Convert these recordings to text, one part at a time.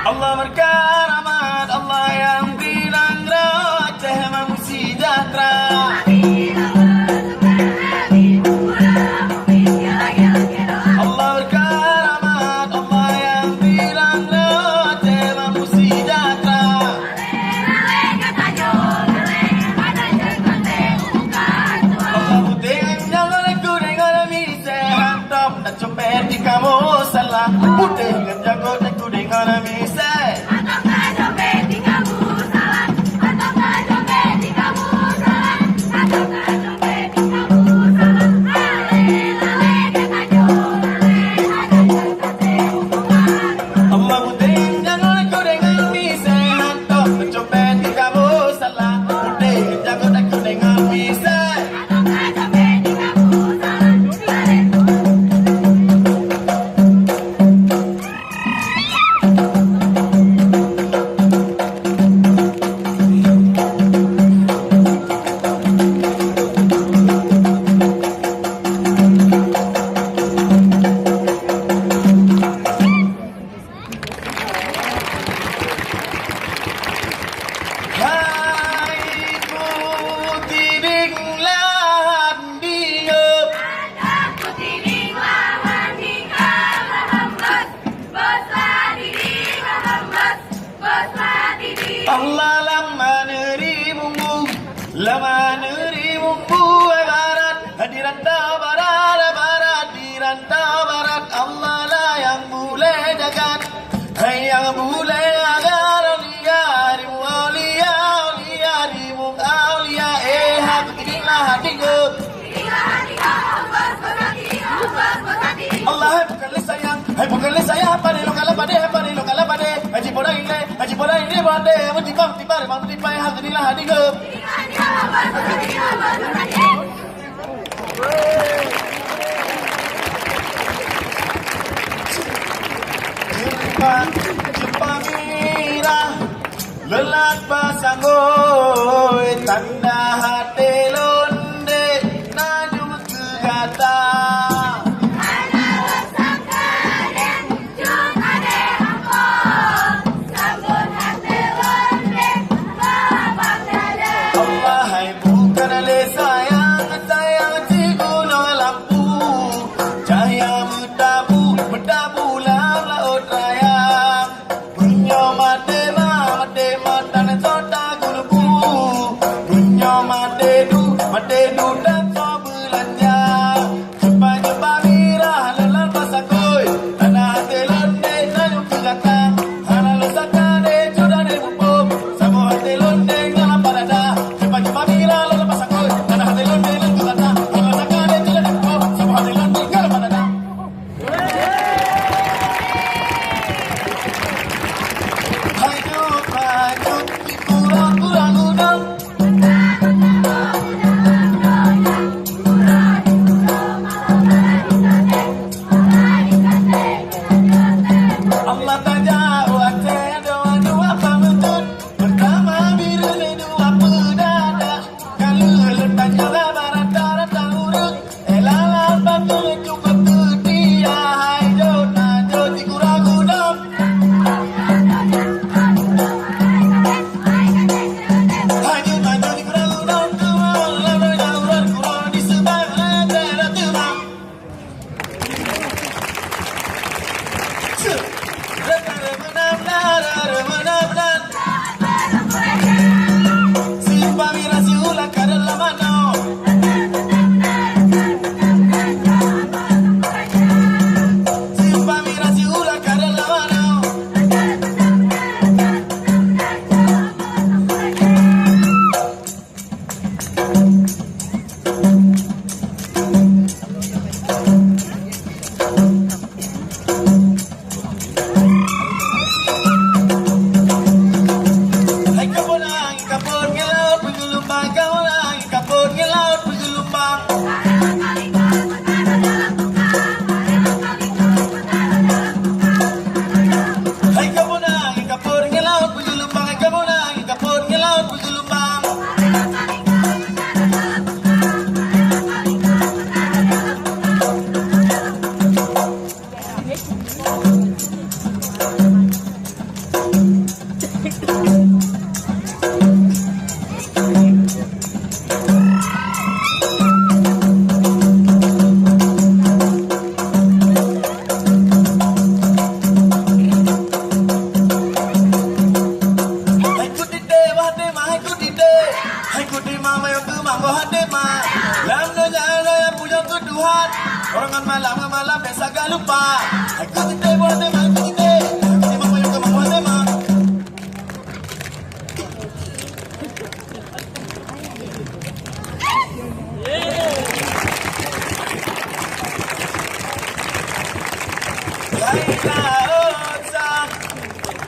Allah berkaramat, Allah yang bilang Aceh memang sejahtera. Allah berkaramat, Allah yang bilang Aceh memang sejahtera. Allah putih jangan aku dengan bisa hantam dan copet di kamu salah. Putih jangan aku dengan bisa. Allah lama nerimu barat hadiran barat Allah lah yang boleh jagat yang boleh agar aulia hatiku Allah bukan saya pada lokal pada haji borai ini bade mutipam tipai hadinilah hadiku jumpa mirah lelat pasanggoy tanda hati londe naju kegata.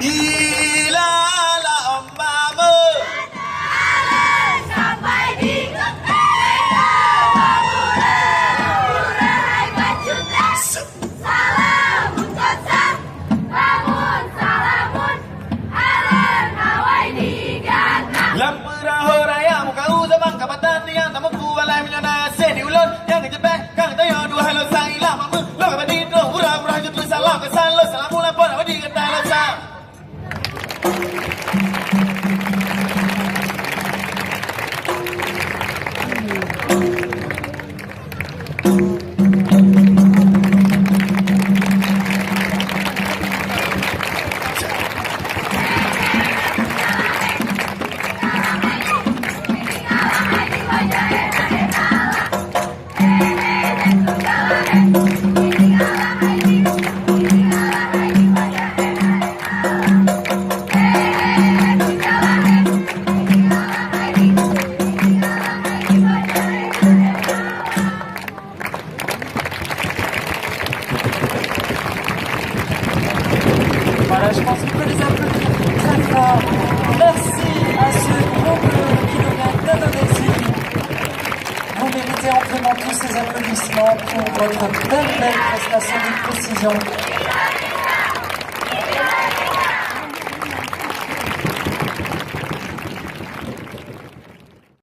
Ilala Mama. Sampai di kepala Murai berjuta. Salamun kotak, lamun salamun alen awai digana. Lampura horaya muka uzamang kapatan yang tak mampu walai menyona sedi ulun yang kejepek kang tayo dua halo sang ilah mamu lo kabadi do pura-pura jutu salam kesan lo salamu lampun awadi kata lo sang. Voilà, je pense qu'il faut les applaudir très fort. Merci à ce groupe qui nous vient d'Indonésie. Vous méritez amplement tous ces applaudissements pour votre belle prestation de précision.